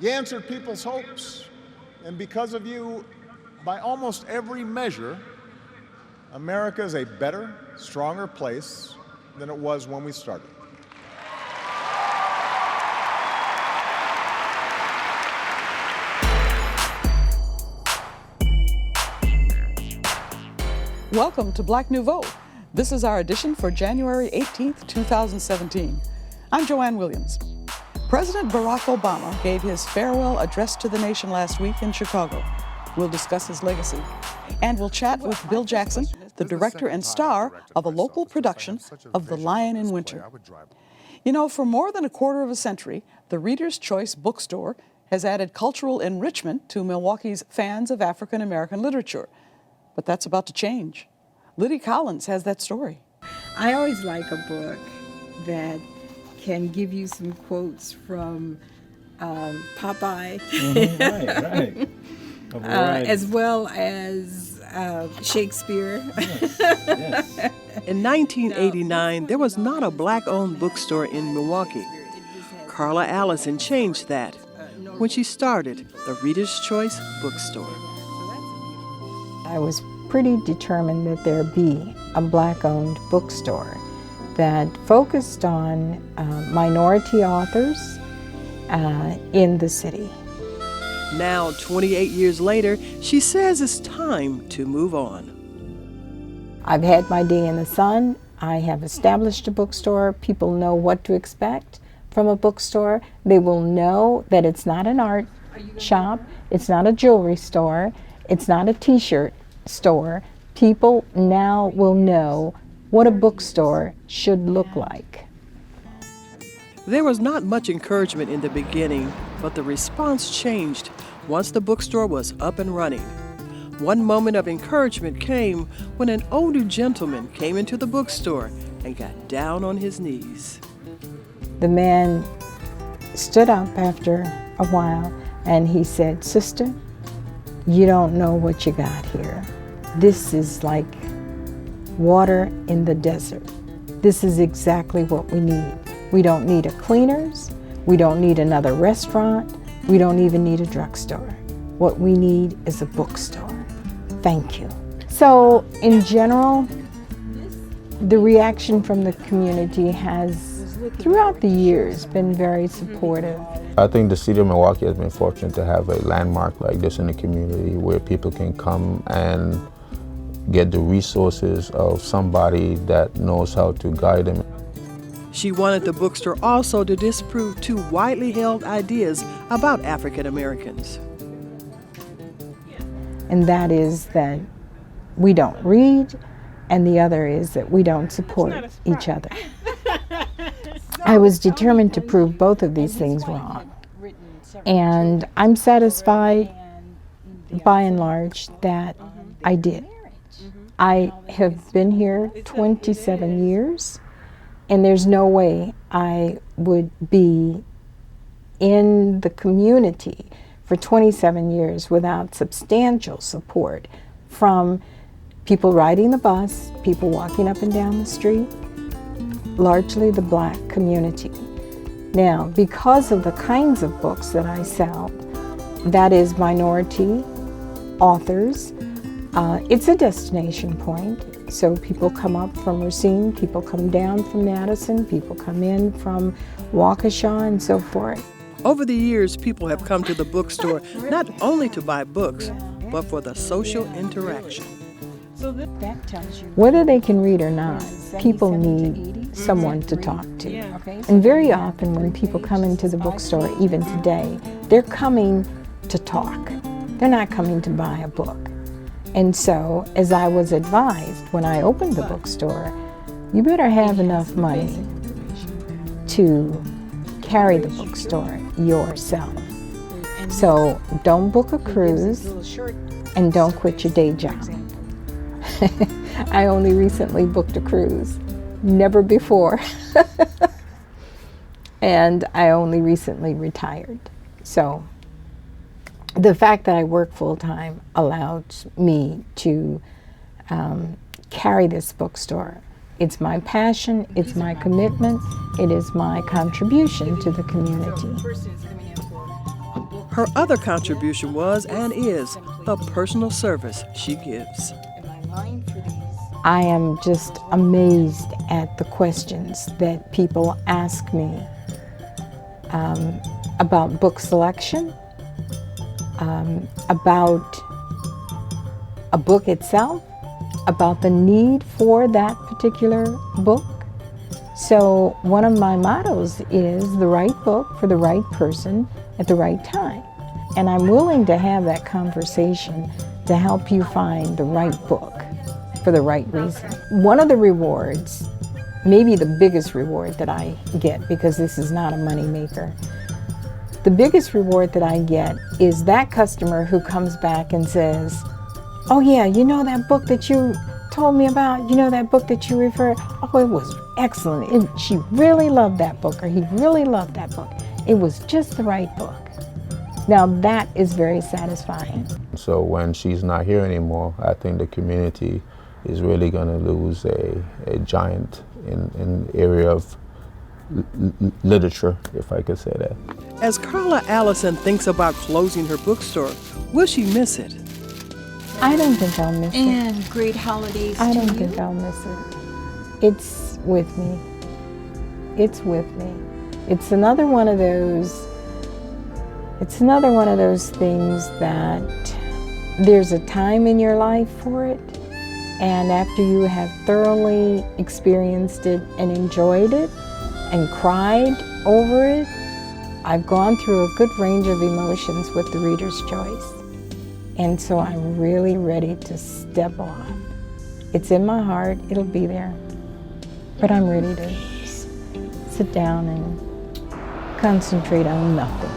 You answered people's hopes, and because of you, by almost every measure, America is a better, stronger place than it was when we started. Welcome to Black Nouveau. This is our edition for January 18th, 2017. I'm Joanne Williams. President Barack Obama gave his farewell address to the nation last week in Chicago. We'll discuss his legacy. And we'll chat with Bill Jackson, the director and star of a local production of The Lion in Winter. You know, for more than a quarter of a century, the Reader's Choice Bookstore has added cultural enrichment to Milwaukee's fans of African American literature. But that's about to change. Liddie Collins has that story. I always like a book that can give you some quotes from Popeye, Right. as well as Shakespeare. Yes. In 1989, there was not a black-owned bookstore in Milwaukee. Carla Allison changed that when she started the Reader's Choice Bookstore. I was pretty determined that there be a black-owned bookstore that focused on minority authors in the city. Now, 28 years later, she says it's time to move on. I've had my day in the sun. I have established a bookstore. People know what to expect from a bookstore. They will know that it's not an art shop, it's not a jewelry store, it's not a t-shirt store. People now will know what a bookstore should look like. There was not much encouragement in the beginning, but the response changed once the bookstore was up and running. One moment of encouragement came when an older gentleman came into the bookstore and got down on his knees. The man stood up after a while and he said, "Sister, you don't know what you got here. This is like water in the desert. This is exactly what we need. We don't need a cleaners. We don't need another restaurant. We don't even need a drugstore. What we need is a bookstore. Thank you." So in general, the reaction from the community has, throughout the years, been very supportive. I think the city of Milwaukee has been fortunate to have a landmark like this in the community where people can come and get the resources of somebody that knows how to guide them. She wanted the bookstore also to disprove two widely held ideas about African Americans. And that is that we don't read, and the other is that we don't support each other. I was determined to prove both of these things wrong. And I'm satisfied, by and large, that I did. I have been here 27 years, and there's no way I would be in the community for 27 years without substantial support from people riding the bus, people walking up and down the street, largely the black community. Now, because of the kinds of books that I sell, that is minority authors, it's a destination point. So people come up from Racine, people come down from Madison, people come in from Waukesha and so forth. Over the years, people have come to the bookstore not only to buy books, but for the social interaction. Whether they can read or not, people need someone to talk to. And very often when people come into the bookstore, even today, they're coming to talk. They're not coming to buy a book. And so, as I was advised when I opened the bookstore, you better have enough money to carry the bookstore yourself. So don't book a cruise and don't quit your day job. I only recently booked a cruise, never before. And I only recently retired. So the fact that I work full-time allowed me to carry this bookstore. It's my passion, it's my commitment, it is my contribution to the community. Her other contribution was and is the personal service she gives. I am just amazed at the questions that people ask me about book selection, about a book itself, about the need for that particular book. So one of my mottos is the right book for the right person at the right time. And I'm willing to have that conversation to help you find the right book for the right reason. One of the rewards, maybe the biggest reward that I get, because this is not a money maker, the biggest reward that I get is that customer who comes back and says, oh yeah, you know that book that you told me about? You know that book that you referred? Oh, it was excellent. She really loved that book, or he really loved that book. It was just the right book. Now that is very satisfying. So when she's not here anymore, I think the community is really going to lose a giant in the area of literature, if I could say that. As Carla Allison thinks about closing her bookstore, will she miss it? I don't think I'll miss it. And great holidays to you. I don't think I'll miss it. It's with me. It's with me. It's another one of those things that there's a time in your life for it, and after you have thoroughly experienced it and enjoyed it and cried over it, I've gone through a good range of emotions with the Reader's Choice. And so I'm really ready to step off. It's in my heart, it'll be there. But I'm ready to sit down and concentrate on nothing.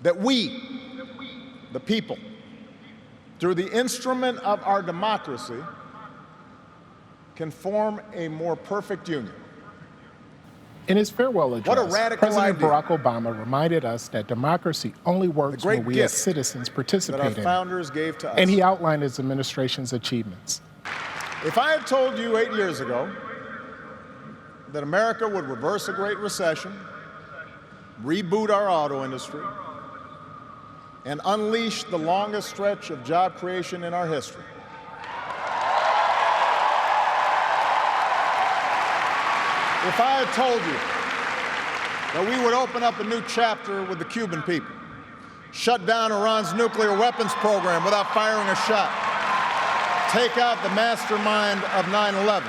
That we, the people, through the instrument of our democracy, can form a more perfect union. In his farewell address, What a radical President idea. Barack Obama reminded us that democracy only works great when we as gift citizens that participate our in it. founders gave to us. And he outlined his administration's achievements. If I had told you 8 years ago that America would reverse a Great Recession, reboot our auto industry, and unleash the longest stretch of job creation in our history, if I had told you that we would open up a new chapter with the Cuban people, shut down Iran's nuclear weapons program without firing a shot, take out the mastermind of 9/11,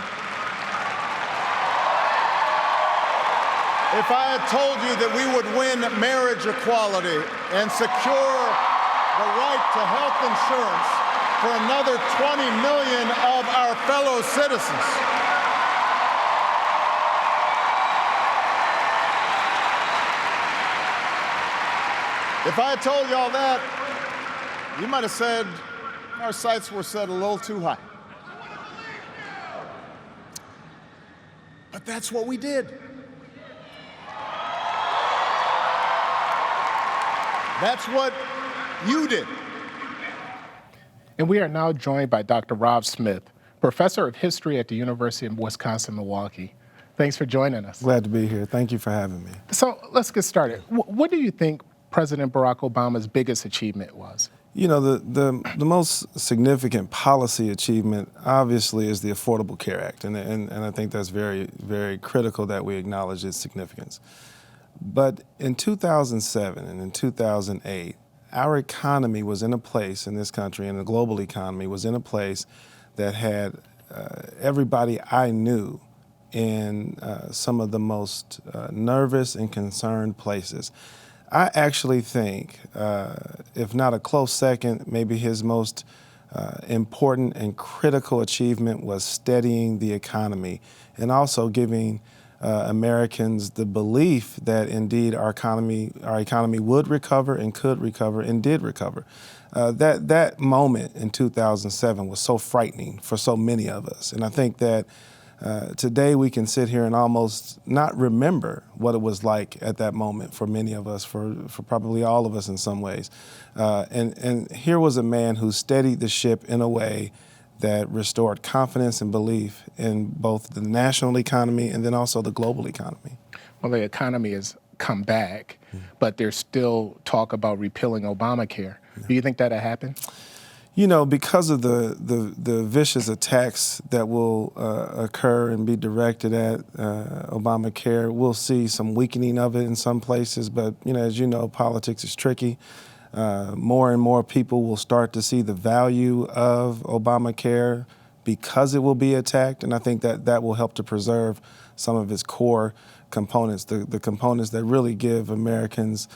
if I had told you that we would win marriage equality and secure the right to health insurance for another 20 million of our fellow citizens, if I had told you all that, you might have said our sights were set a little too high. But that's what we did. That's what you did. And we are now joined by Dr. Rob Smith, professor of history at the University of Wisconsin-Milwaukee. Thanks for joining us. Glad to be here. Thank you for having me. So let's get started. What do you think President Barack Obama's biggest achievement was? You know, the most significant policy achievement, obviously, is the Affordable Care Act, and I think that's very, very critical that we acknowledge its significance. But in 2007 and in 2008, our economy was in a place in this country, and the global economy was in a place that had everybody I knew in some of the most nervous and concerned places. I actually think, if not a close second, maybe his most important and critical achievement was steadying the economy and also giving Americans the belief that indeed our economy would recover and could recover and did recover. That moment in 2007 was so frightening for so many of us, and I think that today we can sit here and almost not remember what it was like at that moment for many of us, for probably all of us in some ways. And here was a man who steadied the ship in a way that restored confidence and belief in both the national economy and then also the global economy. Well, the economy has come back, but there's still talk about repealing Obamacare. Do you think that'll happen? You know, because of the vicious attacks that will occur and be directed at Obamacare, we'll see some weakening of it in some places. But, you know, as you know, politics is tricky. More and more people will start to see the value of Obamacare because it will be attacked. And I think that will help to preserve some of its core components, the components that really give Americans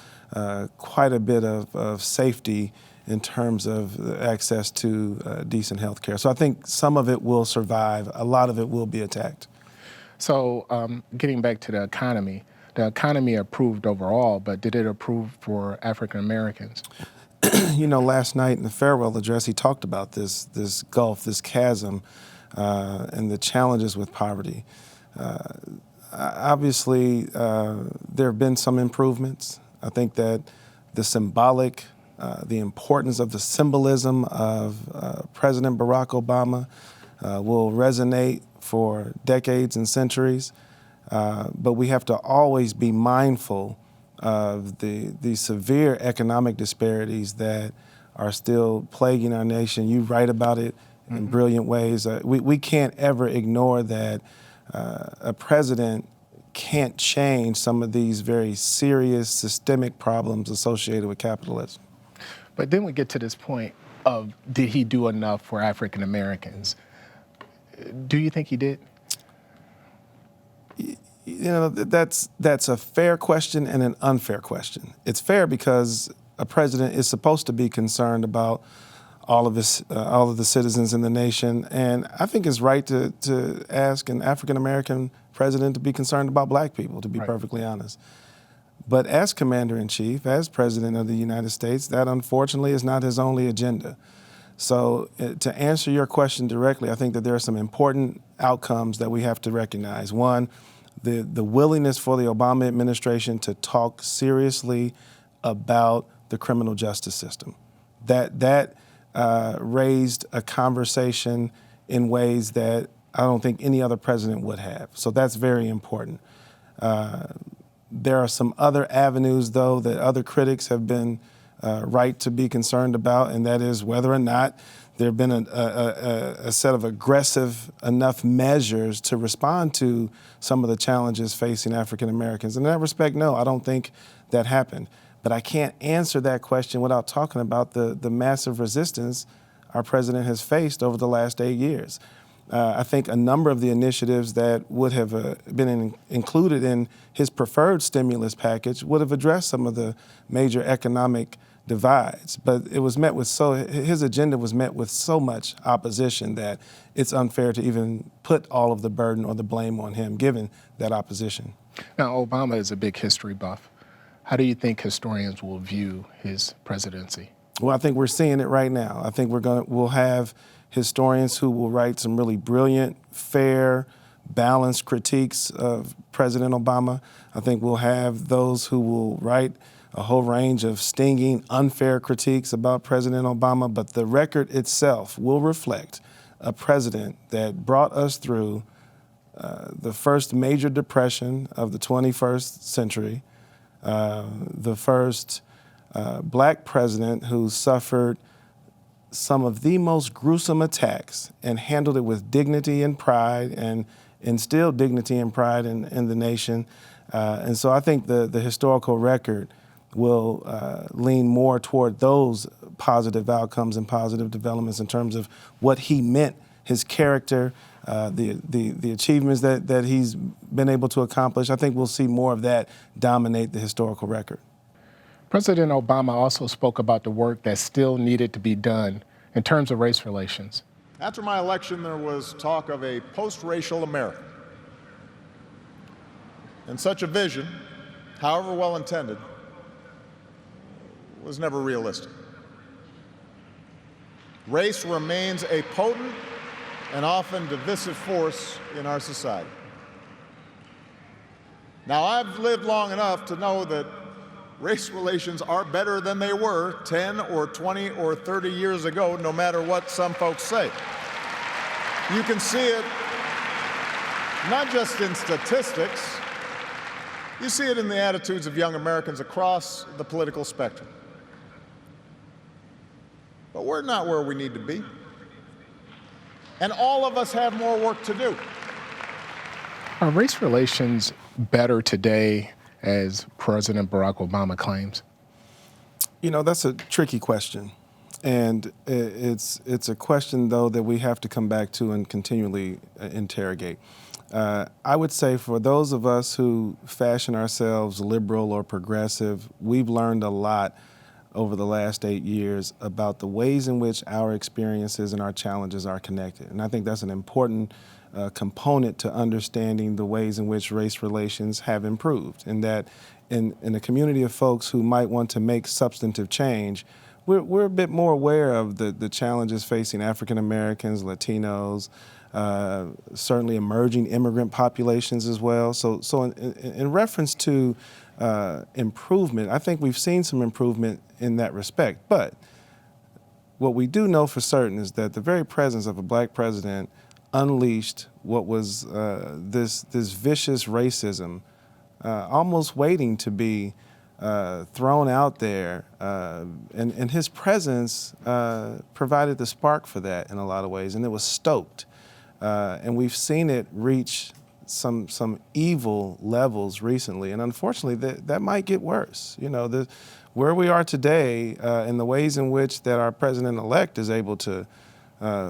quite a bit of safety in terms of access to decent health care. So I think some of it will survive. A lot of it will be attacked. So getting back to the economy approved overall, but did it approve for African Americans? You know, last night in the farewell address, he talked about this gulf, this chasm, and the challenges with poverty. Obviously, there have been some improvements. I think that the symbolic, the importance of the symbolism of President Barack Obama will resonate for decades and centuries. But we have to always be mindful of the severe economic disparities that are still plaguing our nation. You write about it in brilliant ways. We can't ever ignore that a president can't change some of these very serious systemic problems associated with capitalism. But then we get to this point of, did he do enough for African Americans? Do you think he did? You know, that's a fair question and an unfair question. It's fair because a president is supposed to be concerned about all of the citizens in the nation, and I think it's right to ask an African American president to be concerned about black people, to be perfectly honest. But as commander-in-chief, as president of the United States, that unfortunately is not his only agenda. So to answer your question directly, I think that there are some important outcomes that we have to recognize. One, the willingness for the Obama administration to talk seriously about the criminal justice system. That raised a conversation in ways that I don't think any other president would have. So that's very important. There are some other avenues, though, that other critics have been right to be concerned about, and that is whether or not there have been a set of aggressive enough measures to respond to some of the challenges facing African Americans. In that respect, no, I don't think that happened. But I can't answer that question without talking about the massive resistance our president has faced over the last 8 years. I think a number of the initiatives that would have been included in his preferred stimulus package would have addressed some of the major economic divides, but it was met with his agenda was met with so much opposition that it's unfair to even put all of the burden or the blame on him, given that opposition. Now, Obama is a big history buff. How do you think historians will view his presidency? Well, I think we're seeing it right now. I think we'll have historians who will write some really brilliant, fair, balanced critiques of President Obama. I think we'll have those who will write a whole range of stinging, unfair critiques about President Obama, but the record itself will reflect a president that brought us through the first major depression of the 21st century, the first black president who suffered some of the most gruesome attacks and handled it with dignity and pride and instilled dignity and pride in the nation. And so I think the historical record will lean more toward those positive outcomes and positive developments in terms of what he meant, his character, the achievements that he's been able to accomplish. I think we'll see more of that dominate the historical record. President Obama also spoke about the work that still needed to be done in terms of race relations. After my election, there was talk of a post-racial America. And such a vision, however well-intended, was never realistic. Race remains a potent and often divisive force in our society. Now, I've lived long enough to know that race relations are better than they were 10 or 20 or 30 years ago, no matter what some folks say. You can see it not just in statistics, you see it in the attitudes of young Americans across the political spectrum. But we're not where we need to be. And all of us have more work to do. Are race relations better today, as President Barack Obama claims? You know, that's a tricky question. And it's a question, though, that we have to come back to and continually interrogate. I would say for those of us who fashion ourselves liberal or progressive, we've learned a lot over the last 8 years about the ways in which our experiences and our challenges are connected. And I think that's an important component to understanding the ways in which race relations have improved. And that in a community of folks who might want to make substantive change, we're a bit more aware of the challenges facing African Americans, Latinos, certainly emerging immigrant populations as well. So in reference to improvement, I think we've seen some improvement in that respect. But what we do know for certain is that the very presence of a black president unleashed what was this vicious racism, almost waiting to be thrown out there, and his presence provided the spark for that in a lot of ways, and it was stoked. And we've seen it reach some evil levels recently, and unfortunately that might get worse. You know, where we are today and the ways in which that our president-elect is able to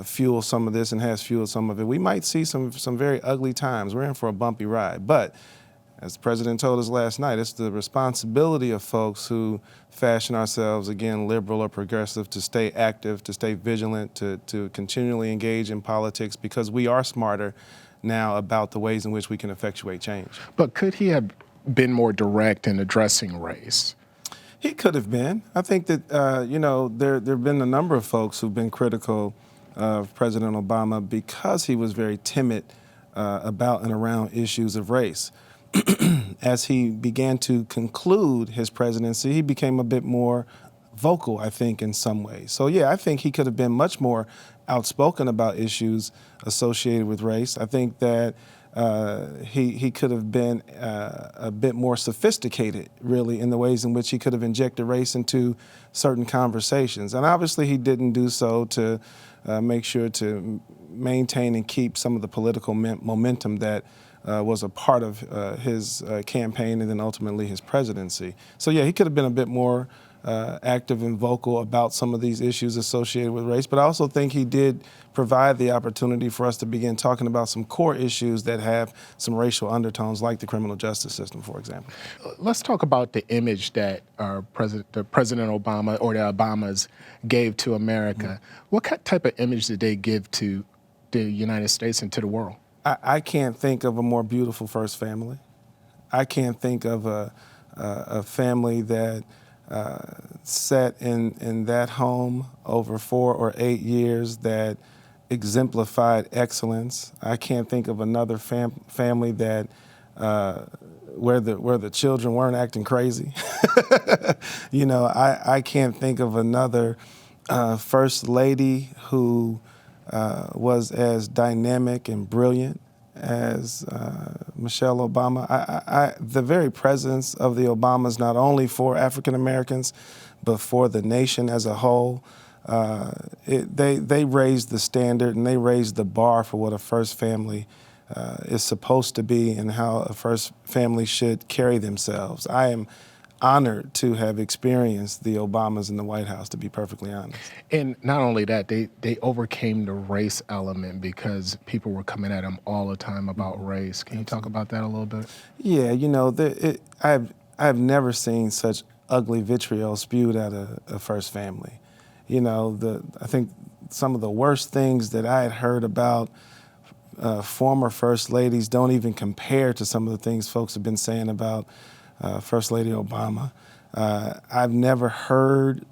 fuel some of this and has fueled some of it, we might see some very ugly times. We're in for a bumpy ride. But as the president told us last night, it's the responsibility of folks who fashion ourselves, again, liberal or progressive, to stay active, to stay vigilant, to continually engage in politics, because we are smarter now about the ways in which we can effectuate change. But could he have been more direct in addressing race? He could have been. I think that, you know, there have been a number of folks who've been critical of President Obama because he was very timid about and around issues of race. As he began to conclude his presidency, he became a bit more vocal, I think, in some ways. So, yeah, I think he could have been much more outspoken about issues associated with race. I think that he could have been a bit more sophisticated, really, in the ways in which he could have injected race into certain conversations. And obviously he didn't do so to make sure to maintain and keep some of the political momentum that was a part of his campaign and then ultimately his presidency. So, yeah, he could have been a bit more active and vocal about some of these issues associated with race. But I also think he did provide the opportunity for us to begin talking about some core issues that have some racial undertones, like the criminal justice system, for example. Let's talk about the image that President Obama or the Obamas gave to America. Mm-hmm. What type of image did they give to the United States and to the world? I can't think of a more beautiful first family. I can't think of a family that sat in that home over 4 or 8 years that exemplified excellence. I can't think of another family that where the children weren't acting crazy. You know, I can't think of another first lady who was as dynamic and brilliant as Michelle Obama. The very presence of the Obamas, not only for African Americans, but for the nation as a whole, they raised the standard and they raised the bar for what a first family is supposed to be and how a first family should carry themselves. I am honored to have experienced the Obamas in the White House, to be perfectly honest. And not only that, they overcame the race element because people were coming at them all the time about race. Can you talk about that a little bit? Yeah, you know, I've never seen such ugly vitriol spewed at a first family. You know, I think some of the worst things that I had heard about former first ladies don't even compare to some of the things folks have been saying about First Lady Obama. I've never heard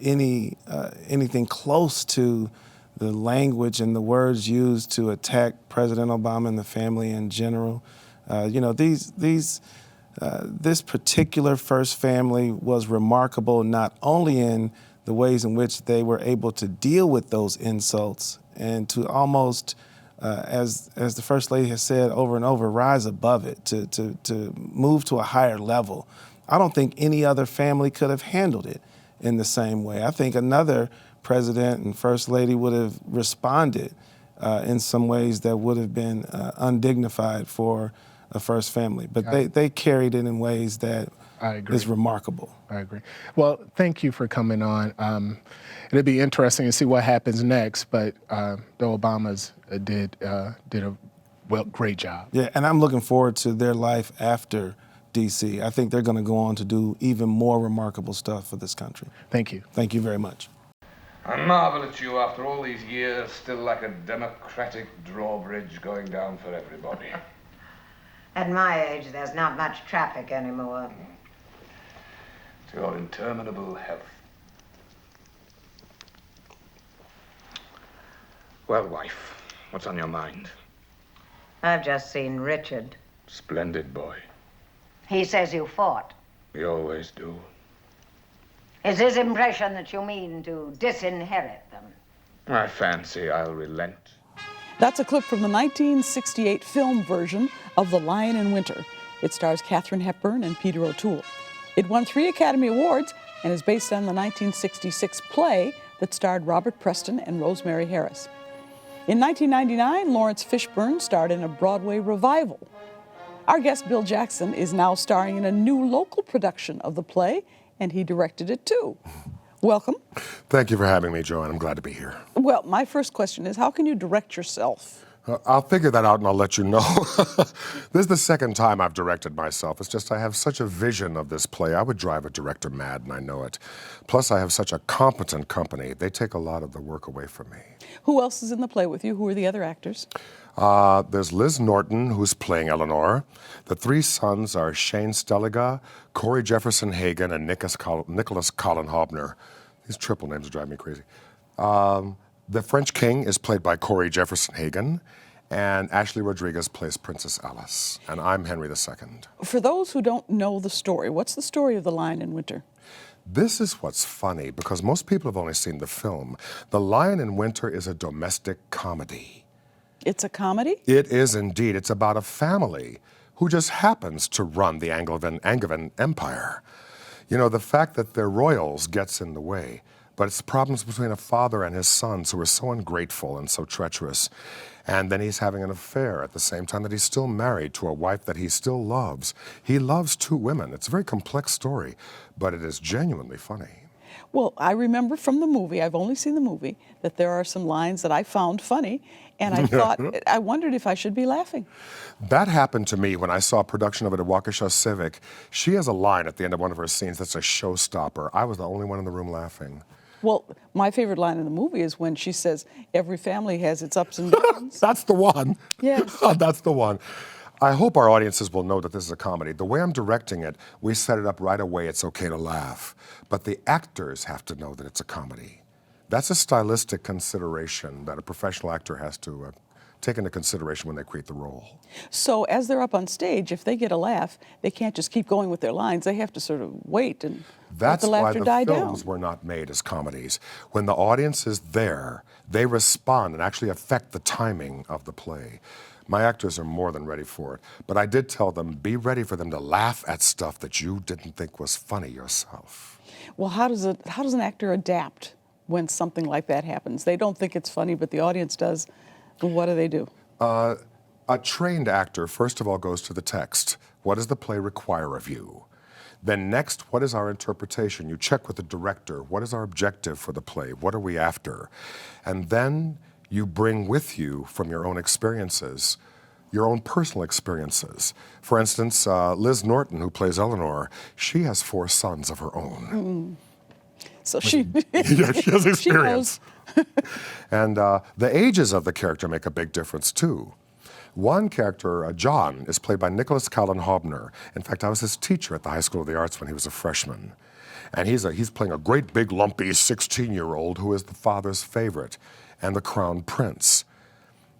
anything close to the language and the words used to attack President Obama and the family in general. You know, this particular first family was remarkable not only in the ways in which they were able to deal with those insults and to almost, as the First Lady has said over and over, rise above it, to move to a higher level. I don't think any other family could have handled it in the same way. I think another president and First Lady would have responded in some ways that would have been undignified for a first family. But they carried it in ways that is remarkable. I agree. Well, thank you for coming on. It'll be interesting to see what happens next, but the Obamas did a great job. Yeah, and I'm looking forward to their life after D.C. I think they're going to go on to do even more remarkable stuff for this country. Thank you. Thank you very much. I marvel at you after all these years, still like a democratic drawbridge going down for everybody. At my age, there's not much traffic anymore. To your interminable health. Well, wife, what's on your mind? I've just seen Richard. Splendid boy. He says you fought. We always do. Is his impression that you mean to disinherit them? I fancy I'll relent. That's a clip from the 1968 film version of The Lion in Winter. It stars Katharine Hepburn and Peter O'Toole. It won 3 Academy Awards and is based on the 1966 play that starred Robert Preston and Rosemary Harris. In 1999, Lawrence Fishburne starred in a Broadway revival. Our guest, Bill Jackson, is now starring in a new local production of the play, and he directed it too. Welcome. Thank you for having me, Joanne. I'm glad to be here. Well, my first question is, how can you direct yourself? I'll figure that out and I'll let you know. This is the second time I've directed myself. It's just I have such a vision of this play. I would drive a director mad, and I know it. Plus, I have such a competent company. They take a lot of the work away from me. Who else is in the play with you? Who are the other actors? There's Liz Norton, who's playing Eleanor. The 3 sons are Shane Stelliga, Corey Jefferson Hagen, and Nicholas Colin Hobner. These triple names drive me crazy. The French King is played by Corey Jefferson Hagen, and Ashley Rodriguez plays Princess Alice, and I'm Henry II. For those who don't know the story, what's the story of The Lion in Winter? This is what's funny, because most people have only seen the film. The Lion in Winter is a domestic comedy. It's a comedy? It is indeed. It's about a family who just happens to run the Angevin Empire. You know, the fact that they're royals gets in the way. But it's problems between a father and his sons who are so ungrateful and so treacherous. And then he's having an affair at the same time that he's still married to a wife that he still loves. He loves 2 women. It's a very complex story, but it is genuinely funny. Well, I remember from the movie, I've only seen the movie, that there are some lines that I found funny, and I thought, I wondered if I should be laughing. That happened to me when I saw a production of it at Waukesha Civic. She has a line at the end of one of her scenes that's a showstopper. I was the only one in the room laughing. Well, my favorite line in the movie is when she says, every family has its ups and downs. That's the one. Yes. That's the one. I hope our audiences will know that this is a comedy. The way I'm directing it, we set it up right away. It's okay to laugh. But the actors have to know that it's a comedy. That's a stylistic consideration that a professional actor has to take into consideration when they create the role. So as they're up on stage, if they get a laugh, they can't just keep going with their lines. They have to sort of wait and let the laughter die down. That's why the films were not made as comedies. When the audience is there, they respond and actually affect the timing of the play. My actors are more than ready for it. But I did tell them, be ready for them to laugh at stuff that you didn't think was funny yourself. Well, how does an actor adapt when something like that happens? They don't think it's funny, but the audience does. What do they do? A trained actor, first of all, goes to the text. What does the play require of you? Then next, what is our interpretation? You check with the director. What is our objective for the play? What are we after? And then you bring with you from your own experiences, your own personal experiences. For instance, Liz Norton, who plays Eleanor, she has 4 sons of her own. So she... Yeah, she has experience. She knows. And the ages of the character make a big difference, too. One character, John, is played by Nicholas Colin Hobner. In fact, I was his teacher at the High School of the Arts when he was a freshman. And he's playing a great big lumpy 16-year-old who is the father's favorite and the crown prince.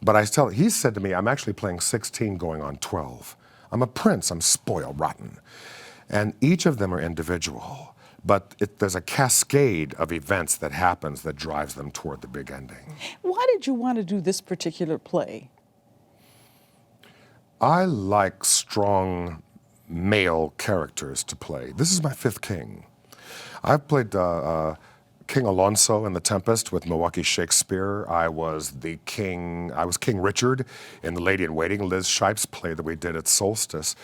But he said to me, I'm actually playing 16 going on 12. I'm a prince, I'm spoiled rotten. And each of them are individual. but there's a cascade of events that happens that drives them toward the big ending. Why did you want to do this particular play? I like strong male characters to play. This is my fifth king. I've played King Alonso in The Tempest with Milwaukee Shakespeare. I was King Richard in The Lady in Waiting, Liz Shipe's play that we did at Solstice.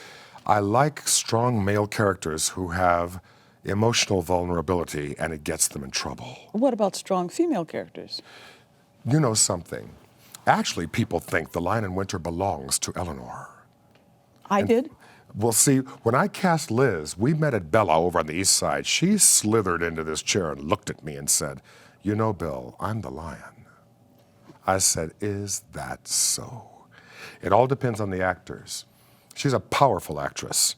I like strong male characters who have emotional vulnerability and it gets them in trouble. What about strong female characters? You know something? Actually, people think The Lion in Winter belongs to Eleanor. I did? Well, see, when I cast Liz, we met at Bella over on the East Side. She slithered into this chair and looked at me and said, "You know, Bill, I'm the lion." I said, "Is that so?" It all depends on the actors. She's a powerful actress,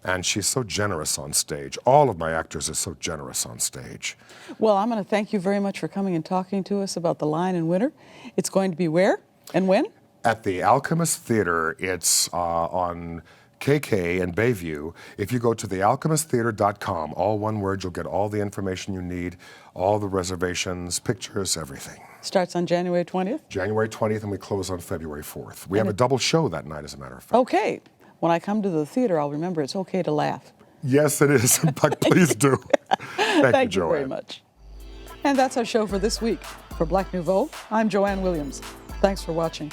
and she's so generous on stage. All of my actors are so generous on stage. Well, I'm going to thank you very much for coming and talking to us about The Lion in Winter. It's going to be where and when? At the Alchemist Theater. It's on KK and Bayview. If you go to thealchemisttheater.com, all one word, you'll get all the information you need, all the reservations, pictures, everything. Starts on January 20th? January 20th, and we close on February 4th. We have a double show that night, as a matter of fact. Okay. When I come to the theater, I'll remember it's okay to laugh. Yes, it is. But please do. Thank you very much. And that's our show for this week. For Black Nouveau, I'm Joanne Williams. Thanks for watching.